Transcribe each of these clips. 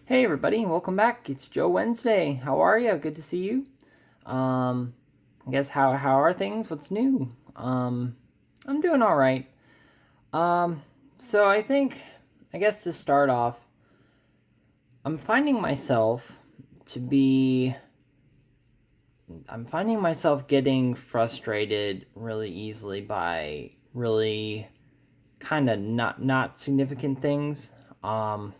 Hey everybody, welcome back. It's Joe Wednesday. How are you? Good to see you. Um, I guess how are things? What's new? I'm doing all right. Um, so I guess to start off, I'm finding myself to be I'm finding myself getting frustrated really easily by really kind of not significant things. Um,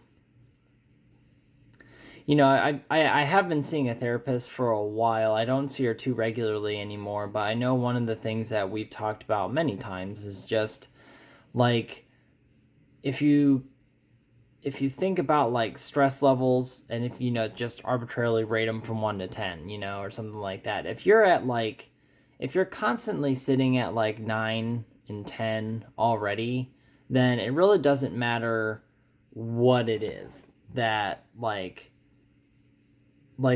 I have been seeing a therapist for a while. I don't see her too regularly anymore, but I know one of the things that we've talked about many times is just like if you if you think about like stress levels and if just arbitrarily rate them from 1 to 10, or something like that. If you're constantly sitting at like 9 and 10 already, then it really doesn't matter what it is that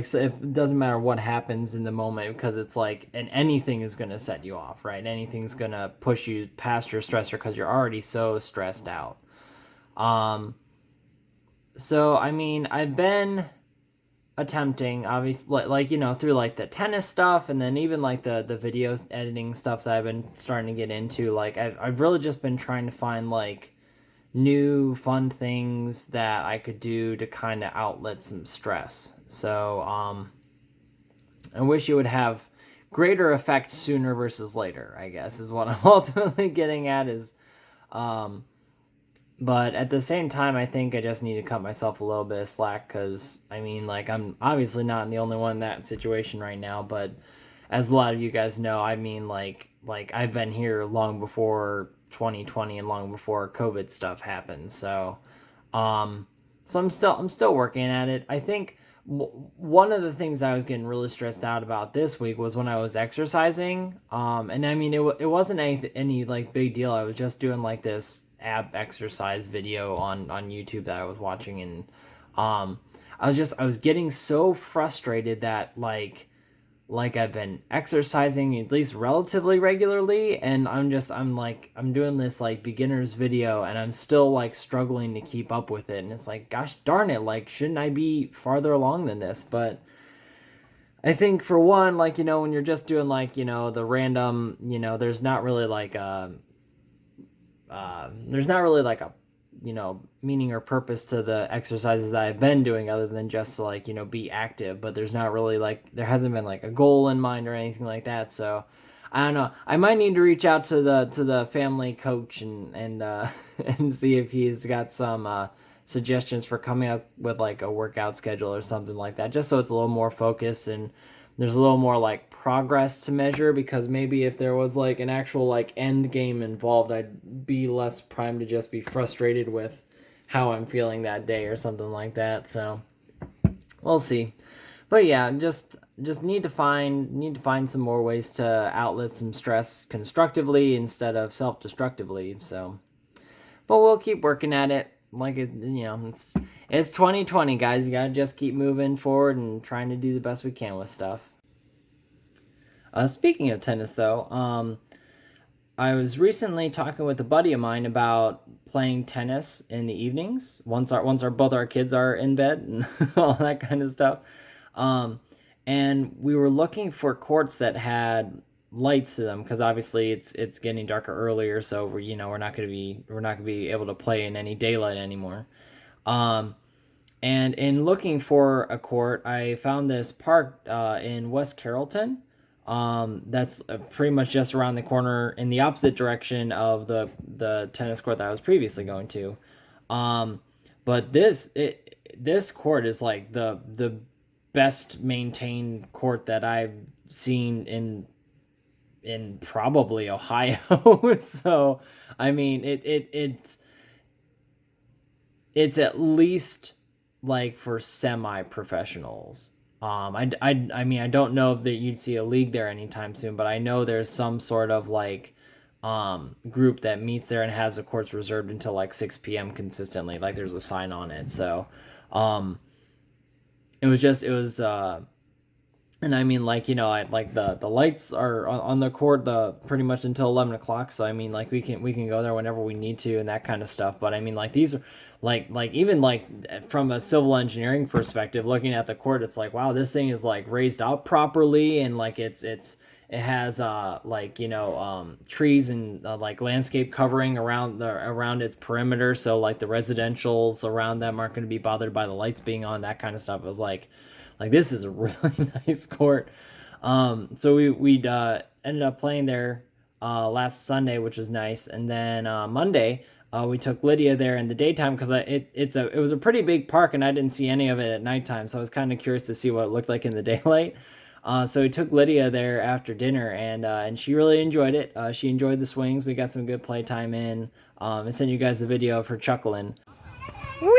so if it doesn't matter what happens in the moment because it's like and anything is going to set you off, right? Anything's going to push you past your stressor because you're already so stressed out. Um so I've been attempting, obviously, through like the tennis stuff, and then even like the video editing stuff that I've been starting to get into. Like I've really just been trying to find like new fun things that I could do to kind of outlet some stress. So I wish it would have greater effect sooner versus later, I guess, is what I'm ultimately getting at. Um, but at the same time, I think I just need to cut myself a little bit of slack because, I'm obviously not the only one in that situation right now. But as a lot of you guys know, I've been here long before 2020 and long before COVID stuff happened. Um, so I'm still working at it. I think one of the things I was getting really stressed out about this week was when I was exercising. And I mean it wasn't any like big deal. I was just doing like this ab exercise video on YouTube that I was watching, and um, I was getting so frustrated that I've been exercising at least relatively regularly, and I'm doing this like beginner's video and I'm still like struggling to keep up with it, and it's like, gosh darn it, like shouldn't I be farther along than this? But I think for one, when you're just doing the random, there's not really like a meaning or purpose to the exercises that I've been doing other than just to be active, but there's not really there hasn't been like a goal in mind or anything like that. So I don't know, I might need to reach out to the family coach and and see if he's got some suggestions for coming up with like a workout schedule or something like that, just so it's a little more focused and there's a little more like progress to measure, because maybe if there was like an actual like end game involved, I'd be less primed to just be frustrated with how I'm feeling that day or something like that. So we'll see. But yeah, just need to find some more ways to outlet some stress constructively instead of self-destructively. So but we'll keep working at it. It's 2020, guys. You gotta just keep moving forward and trying to do the best we can with stuff. Speaking of tennis, though, I was recently talking with a buddy of mine about playing tennis in the evenings once our both our kids are in bed and all that kind of stuff. Um, and we were looking for courts that had lights to them because obviously it's getting darker earlier, so we're not gonna be able to play in any daylight anymore. Um, and in looking for a court, I found this park in West Carrollton. That's pretty much just around the corner in the opposite direction of the tennis court that I was previously going to. Um, but this court is like the best maintained court that I've seen in probably Ohio. So I mean it's at least like for semi-professionals. I don't know if that you'd see a league there anytime soon, but I know there's some sort of group that meets there and has the courts reserved until like 6 p.m. consistently. Like there's a sign on it. So um it was and I mean, I like the lights are on the court the pretty much until 11 o'clock. So I mean, like we can go there whenever we need to and that kind of stuff. But I mean, like like even like from a civil engineering perspective, looking at the court, it's like, wow, this thing is like raised up properly, and like it has like, you know, trees and like landscape covering around its perimeter, so like the residentials around them aren't going to be bothered by the lights being on, that kind of stuff. It was like this is a really nice court. So we ended up playing there last Sunday, which was nice, and then Monday we took Lydia there in the daytime because it was a pretty big park, and I didn't see any of it at nighttime, so I was kind of curious to see what it looked like in the daylight. So we took Lydia there after dinner, and she really enjoyed it. She enjoyed the swings. We got some good playtime in. I sent you guys the video of her chuckling. Whee!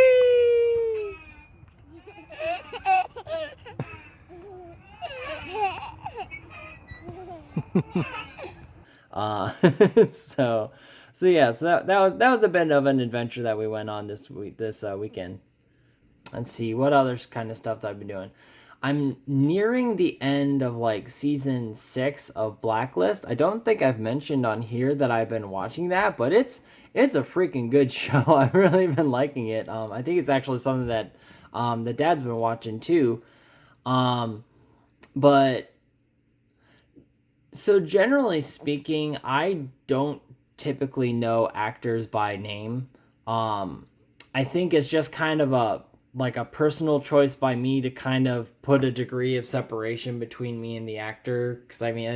uh, so yeah, so that was a bit of an adventure that we went on this weekend. Let's see what other kind of stuff that I've been doing. I'm nearing the end of like season 6 of Blacklist. I don't think I've mentioned on here that I've been watching that, but it's a freaking good show. I've really been liking it. I think it's actually something that the dad's been watching too. But so generally speaking, I don't typically know actors by name. I think it's just kind of a personal choice by me to kind of put a degree of separation between me and the actor, because I mean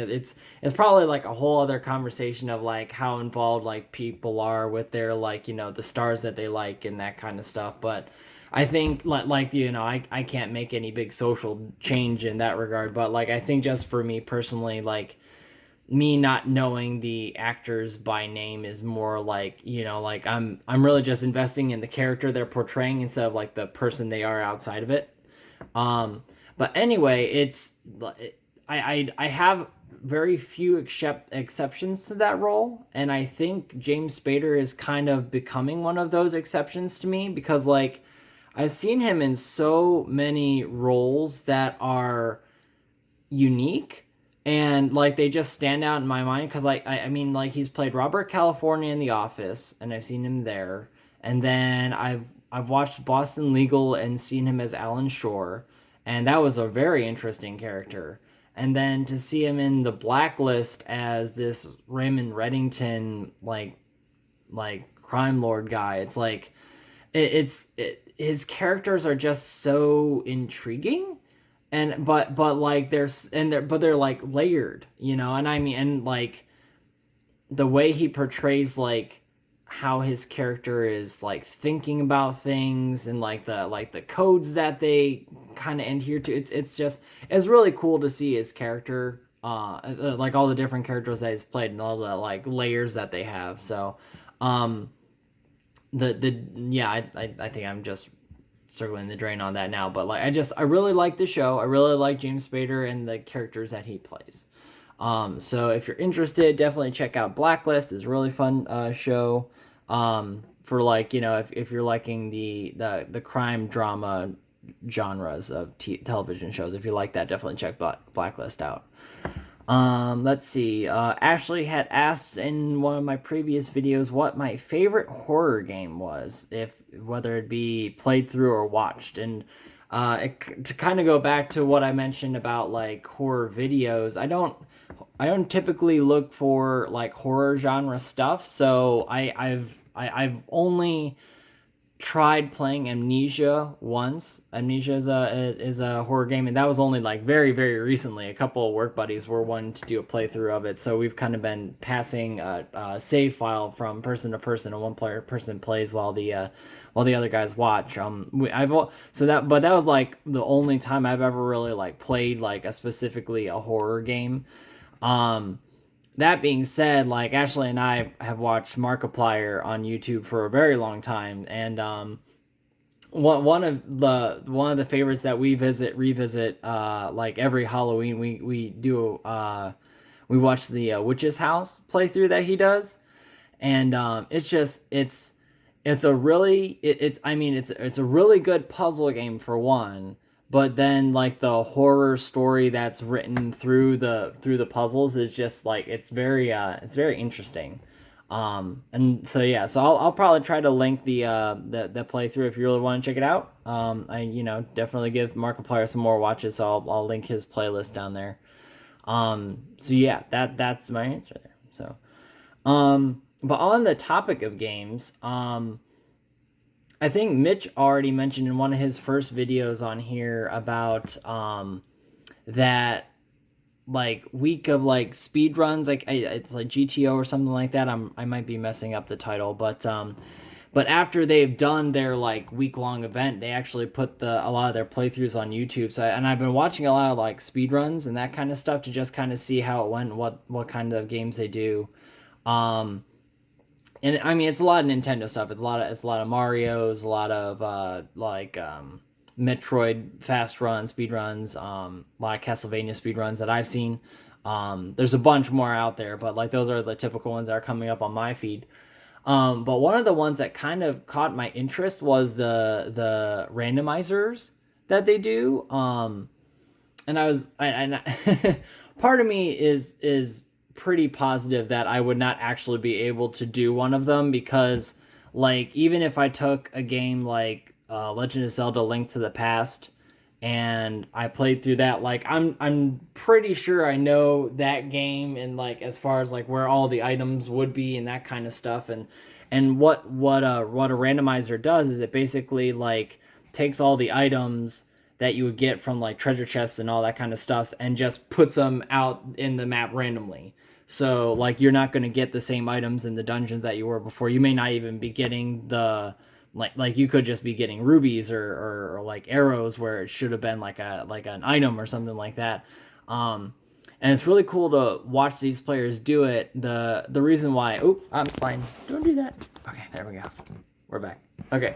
it's probably like a whole other conversation of like how involved like people are with their, like, you know, the stars that they like and that kind of stuff. But I think like you know, I can't make any big social change in that regard, but like I think just for me personally, like me not knowing the actors by name is more like, you know, like I'm really just investing in the character they're portraying instead of like the person they are outside of it. But anyway, I have very few exceptions to that role, and I think James Spader is kind of becoming one of those exceptions to me, because like I've seen him in so many roles that are unique, and like they just stand out in my mind, because like I mean, like he's played Robert California in The Office, and I've seen him there, and then I've watched Boston Legal and seen him as Alan Shore, and that was a very interesting character. And then to see him in The Blacklist as this Raymond Reddington, like crime lord guy, it's like his characters are just so intriguing, and but like they're like layered, you know. And I mean, and like the way he portrays like how his character is like thinking about things, and like the codes that they kind of adhere to, it's really cool to see his character, like all the different characters that he's played and all the like layers that they have. So the yeah, I think I'm just circling the drain on that now, but like I really like the show. I really like James Spader and the characters that he plays. So if you're interested, definitely check out Blacklist. It's a really fun show. For like, you know, if you're liking the crime drama genres of television shows, if you like that, definitely check Blacklist out. Let's see. Ashley had asked in one of my previous videos what my favorite horror game was, if whether it be played through or watched. And to kind of go back to what I mentioned about like horror videos, I don't typically look for like horror genre stuff. So I've only tried playing Amnesia once. Amnesia is a horror game, and that was only like very recently. A couple of work buddies were wanting to do a playthrough of it, so we've kind of been passing a save file from person to person, and one person plays while the other guys watch. But that was like the only time I've ever really like played like specifically a horror game. That being said, like Ashley and I have watched Markiplier on YouTube for a very long time, and one of the favorites that we revisit like every Halloween, we watch the Witch's House playthrough that he does, and it's a really it's a really good puzzle game for one. But then like the horror story that's written through the puzzles is just like it's very interesting. And so yeah, so I'll probably try to link the playthrough if you really want to check it out. I definitely give Markiplier some more watches, so I'll link his playlist down there. So yeah, that's my answer there. So but on the topic of games, I think Mitch already mentioned in one of his first videos on here about that like week of like speed runs, like it's like GTO or something like that. I might be messing up the title, but after they've done their like week long event, they actually put a lot of their playthroughs on YouTube. So and I've been watching a lot of like speed runs and that kind of stuff to just kind of see how it went, what kind of games they do. And I mean it's a lot of Nintendo stuff. It's a lot of Mario's, a lot of Metroid fast runs, speed runs, a lot of Castlevania speed runs that I've seen. There's a bunch more out there, but like those are the typical ones that are coming up on my feed. But one of the ones that kind of caught my interest was the randomizers that they do. And part of me is pretty positive that I would not actually be able to do one of them because, like, even if I took a game like Legend of Zelda: Link to the Past and I played through that, like, I'm pretty sure I know that game and like as far as like where all the items would be and that kind of stuff and what a randomizer does is it basically like takes all the items that you would get from like treasure chests and all that kind of stuff and just puts them out in the map randomly. So like you're not going to get the same items in the dungeons that you were before. You may not even be getting the like you could just be getting rubies or like arrows where it should have been like an item or something like that. And it's really cool to watch these players do it. The reason why I'm sliding. Don't do that. Okay, there we go. We're back. Okay.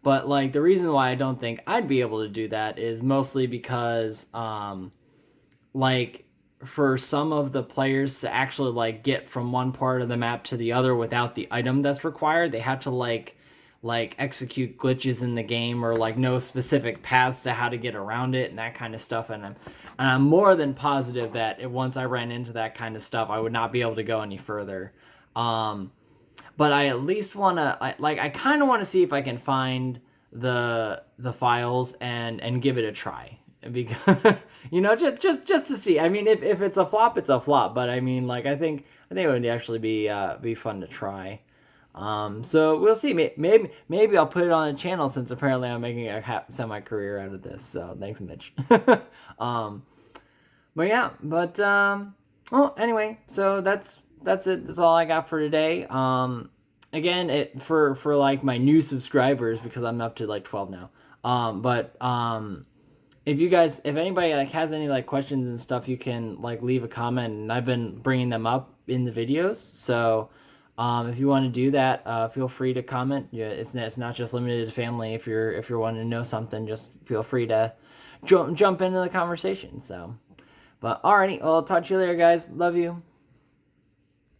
But like the reason why I don't think I'd be able to do that is mostly because like for some of the players to actually like get from one part of the map to the other without the item that's required, they have to like execute glitches in the game or like know specific paths to how to get around it and that kind of stuff. And I'm more than positive that once I ran into that kind of stuff, I would not be able to go any further. But I at least want to I kind of want to see if I can find the files and give it a try because just to see. I mean, if it's a flop, it's a flop. But I mean, like I think it would actually be fun to try. So we'll see. Maybe I'll put it on a channel since apparently I'm making a semi career out of this. So thanks, Mitch. But yeah, well, anyway, so that's it. That's all I got for today. Again, for like my new subscribers because I'm up to like 12 now. If anybody like has any like questions and stuff, you can like leave a comment, and I've been bringing them up in the videos. So, if you want to do that, feel free to comment. Yeah, it's not just limited to family. If you're wanting to know something, just feel free to jump into the conversation. So, but alrighty, well, I'll talk to you later, guys. Love you.